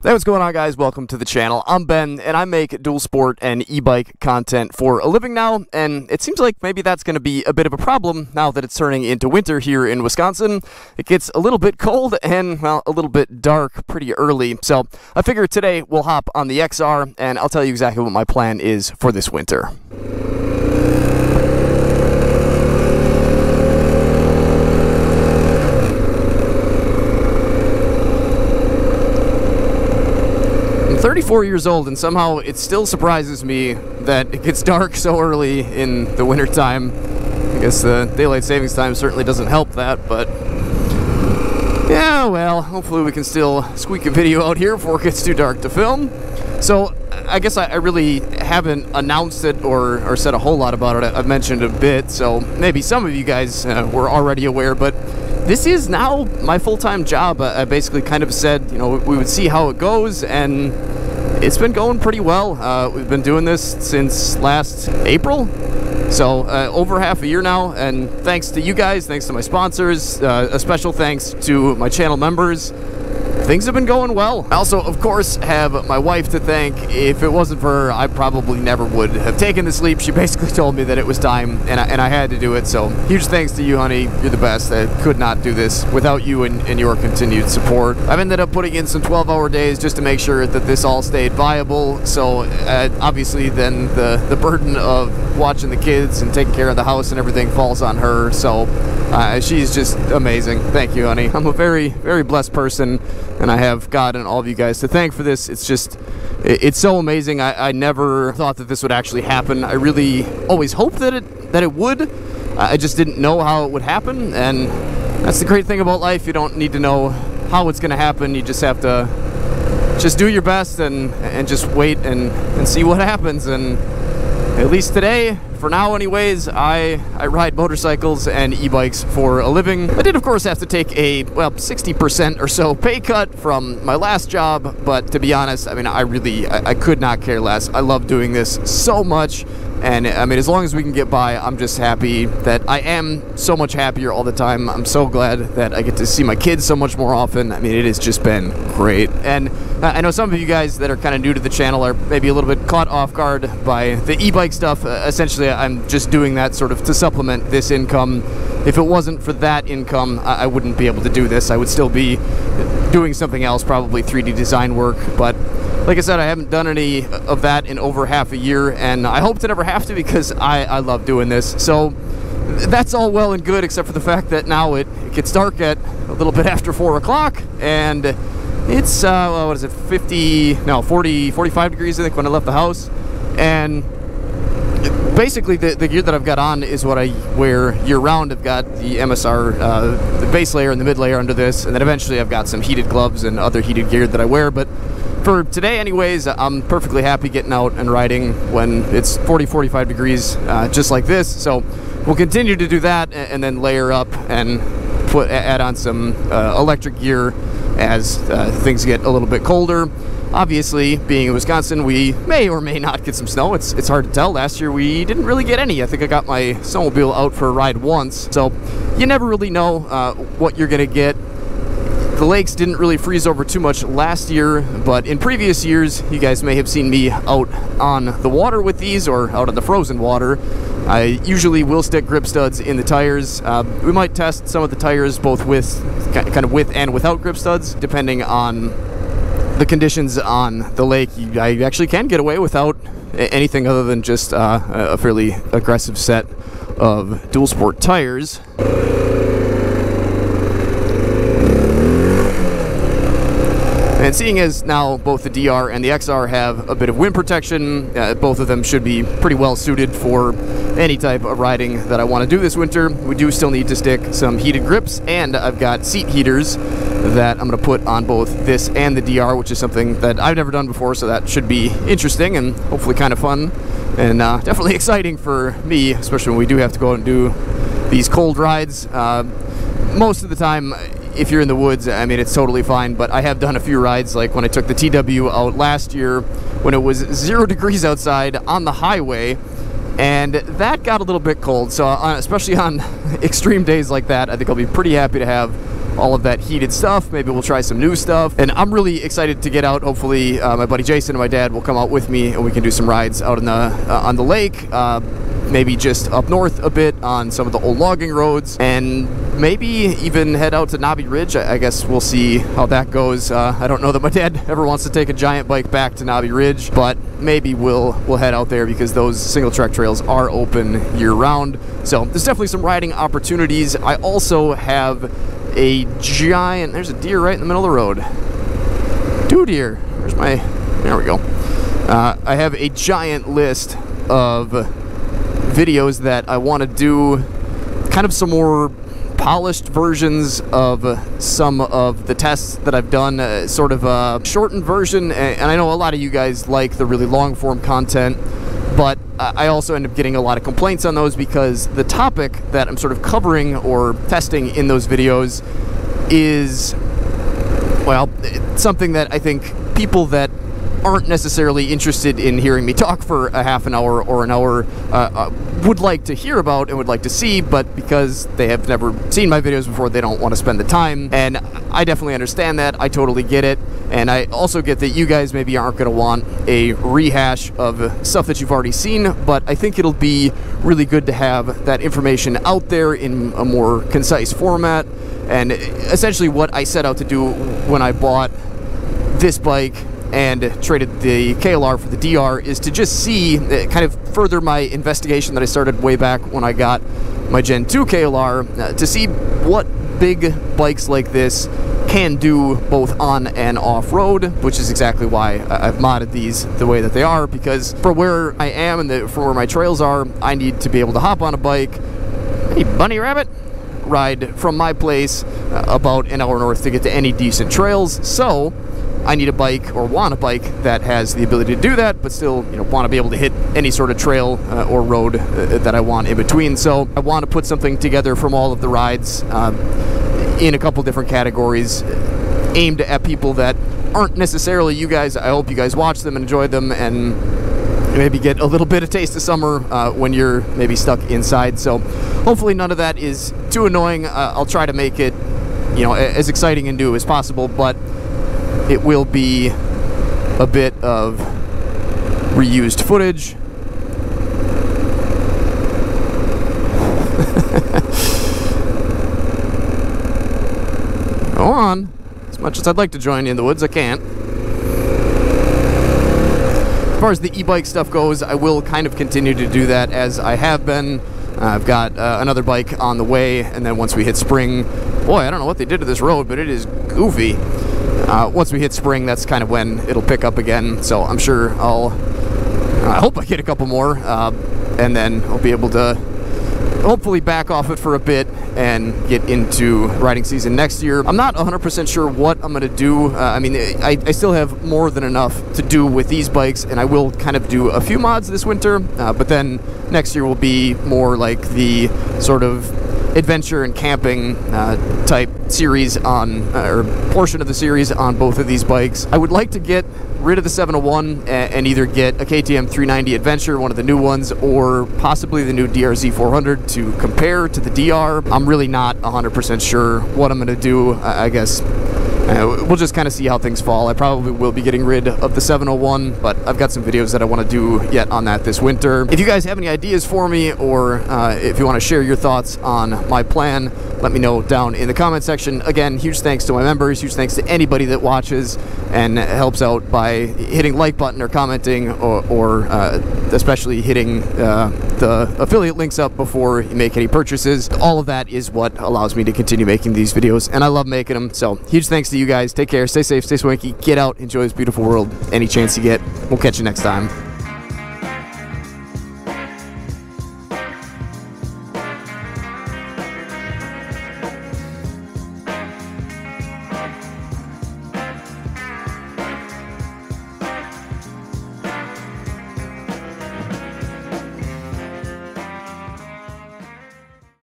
Hey, what's going on, guys? Welcome to the channel. I'm Ben, and I make dual sport and e-bike content for a living now, and it seems like maybe that's going to be a bit of a problem now that it's turning into winter here in Wisconsin. It gets a little bit cold and, well, a little bit dark pretty early, so I figured today we'll hop on the XR, and I'll tell you exactly what my plan is for this winter. 34 years old, and somehow it still surprises me that it gets dark so early in the winter time. I guess the daylight savings time certainly doesn't help that, but yeah, well, hopefully we can still squeak a video out here before it gets too dark to film. So I guess I really haven't announced it or said a whole lot about it. I've mentioned a bit, so maybe some of you guys were already aware, but this is now my full-time job. I basically kind of said, you know, we would see how it goes, and it's been going pretty well. We've been doing this since last April, so over half a year now, and thanks to you guys, thanks to my sponsors, a special thanks to my channel members. Things have been going well. I also, of course, have my wife to thank. If it wasn't for her, I probably never would have taken this leap. She basically told me that it was time, and I had to do it. So huge thanks to you, honey. You're the best. I could not do this without you and your continued support. I've ended up putting in some 12-hour days just to make sure that this all stayed viable. So obviously then the burden of watching the kids and taking care of the house and everything falls on her. So she's just amazing. Thank you, honey. I'm a very, very blessed person, and I have God and all of you guys to thank for this. It's just, it's so amazing. I never thought that this would actually happen. I really always hoped that it would. I just didn't know how it would happen, and that's the great thing about life. You don't need to know how it's going to happen. You just have to just do your best and just wait and see what happens. And at least today, for now anyways, I ride motorcycles and e-bikes for a living. I did, of course, have to take a, well, 60% or so pay cut from my last job, but to be honest, I mean, I could not care less. I love doing this so much, and I mean, as long as we can get by, I'm just happy that I am so much happier all the time. I'm so glad that I get to see my kids so much more often. I mean, it has just been great. And I know some of you guys that are kind of new to the channel are maybe a little bit caught off guard by the e-bike stuff. Essentially, I'm just doing that sort of to supplement this income. If it wasn't for that income, I wouldn't be able to do this. I would still be doing something else, probably 3D design work, but like I said, I haven't done any of that in over half a year, and I hope to never have to because I love doing this. So that's all well and good, except for the fact that now it gets dark at a little bit after 4 o'clock, and it's, what is it, 45 degrees, I think, when I left the house. And basically, the gear that I've got on is what I wear year-round. I've got the MSR, the base layer and the mid layer under this, and then eventually I've got some heated gloves and other heated gear that I wear. But for today anyways, I'm perfectly happy getting out and riding when it's 40-45 degrees, just like this. So we'll continue to do that and then layer up and add on some electric gear as things get a little bit colder. Obviously, being in Wisconsin, we may or may not get some snow. It's hard to tell. Last year, we didn't really get any. I think I got my snowmobile out for a ride once. So you never really know what you're going to get. The lakes didn't really freeze over too much last year, but in previous years, you guys may have seen me out on the water with these or out on the frozen water. I usually will stick grip studs in the tires. We might test some of the tires both with and without grip studs, depending on the conditions on the lake. I actually can get away without anything other than just a fairly aggressive set of dual sport tires. And seeing as now both the DR and the XR have a bit of wind protection, both of them should be pretty well suited for any type of riding that I want to do this winter. We do still need to stick some heated grips, and I've got seat heaters that I'm going to put on both this and the DR, which is something that I've never done before, so that should be interesting and hopefully kind of fun and definitely exciting for me, especially when we do have to go out and do these cold rides. Most of the time, if you're in the woods, I mean, it's totally fine, but I have done a few rides, like when I took the TW out last year when it was 0 degrees outside on the highway, and that got a little bit cold. So especially on extreme days like that, I think I'll be pretty happy to have all of that heated stuff. Maybe we'll try some new stuff. And I'm really excited to get out. Hopefully, my buddy Jason and my dad will come out with me, and we can do some rides out on the lake. Maybe just up north a bit on some of the old logging roads, and maybe even head out to Knobby Ridge. I guess we'll see how that goes. I don't know that my dad ever wants to take a giant bike back to Knobby Ridge, but maybe we'll head out there because those single track trails are open year round. So there's definitely some riding opportunities. I also have a giant, there's a deer right in the middle of the road. 2 deer. There we go. I have a giant list of videos that I want to do, kind of some more polished versions of some of the tests that I've done, sort of a shortened version. And I know a lot of you guys like the really long form content, but I also end up getting a lot of complaints on those because the topic that I'm sort of covering or testing in those videos is, well, something that I think people that aren't necessarily interested in hearing me talk for a half an hour or an hour would like to hear about and would like to see, but because they have never seen my videos before, they don't want to spend the time. And I definitely understand that. I totally get it. And I also get that you guys maybe aren't going to want a rehash of stuff that you've already seen, but I think it'll be really good to have that information out there in a more concise format. And essentially what I set out to do when I bought this bike and traded the KLR for the DR is to just see, kind of further my investigation that I started way back when I got my Gen 2 KLR, to see what big bikes like this can do both on and off-road, which is exactly why I've modded these the way that they are, because for where I am and for where my trails are, I need to be able to hop on a bike, hey bunny rabbit, ride from my place about an hour north to get to any decent trails. So I need a bike, or want a bike, that has the ability to do that, but still, want to be able to hit any sort of trail or road that I want in between. So I want to put something together from all of the rides in a couple different categories, aimed at people that aren't necessarily you guys. I hope you guys watch them and enjoy them, and maybe get a little bit of taste of summer when you're maybe stuck inside. So hopefully none of that is too annoying. I'll try to make it, as exciting and new as possible, but it will be a bit of reused footage. Go on. As much as I'd like to join you in the woods, I can't. As far as the e-bike stuff goes, I will kind of continue to do that as I have been. I've got another bike on the way, and then once we hit spring, boy, I don't know what they did to this road, but it is goofy. Once we hit spring, that's kind of when it'll pick up again. So I'm sure I hope I get a couple more, and then I'll be able to hopefully back off it for a bit and get into riding season next year. I'm not 100% sure what I'm going to do. I mean, I still have more than enough to do with these bikes, and I will kind of do a few mods this winter, but then next year will be more like the sort of adventure and camping type series on, or portion of the series on both of these bikes. I would like to get rid of the 701 and either get a KTM 390 Adventure, one of the new ones, or possibly the new DRZ 400 to compare to the DR. I'm really not 100% sure what I'm going to do. I guess we'll just kind of see how things fall. I probably will be getting rid of the 701, but I've got some videos that I want to do yet on that this winter. If you guys have any ideas for me, or if you want to share your thoughts on my plan, let me know down in the comment section. Again, huge thanks to my members, huge thanks to anybody that watches and helps out by hitting like button or commenting, or especially hitting the affiliate links up before you make any purchases. All of that is what allows me to continue making these videos, and I love making them. So huge thanks to you guys. Take care, stay safe, stay swanky, get out, enjoy this beautiful world any chance you get. We'll catch you next time.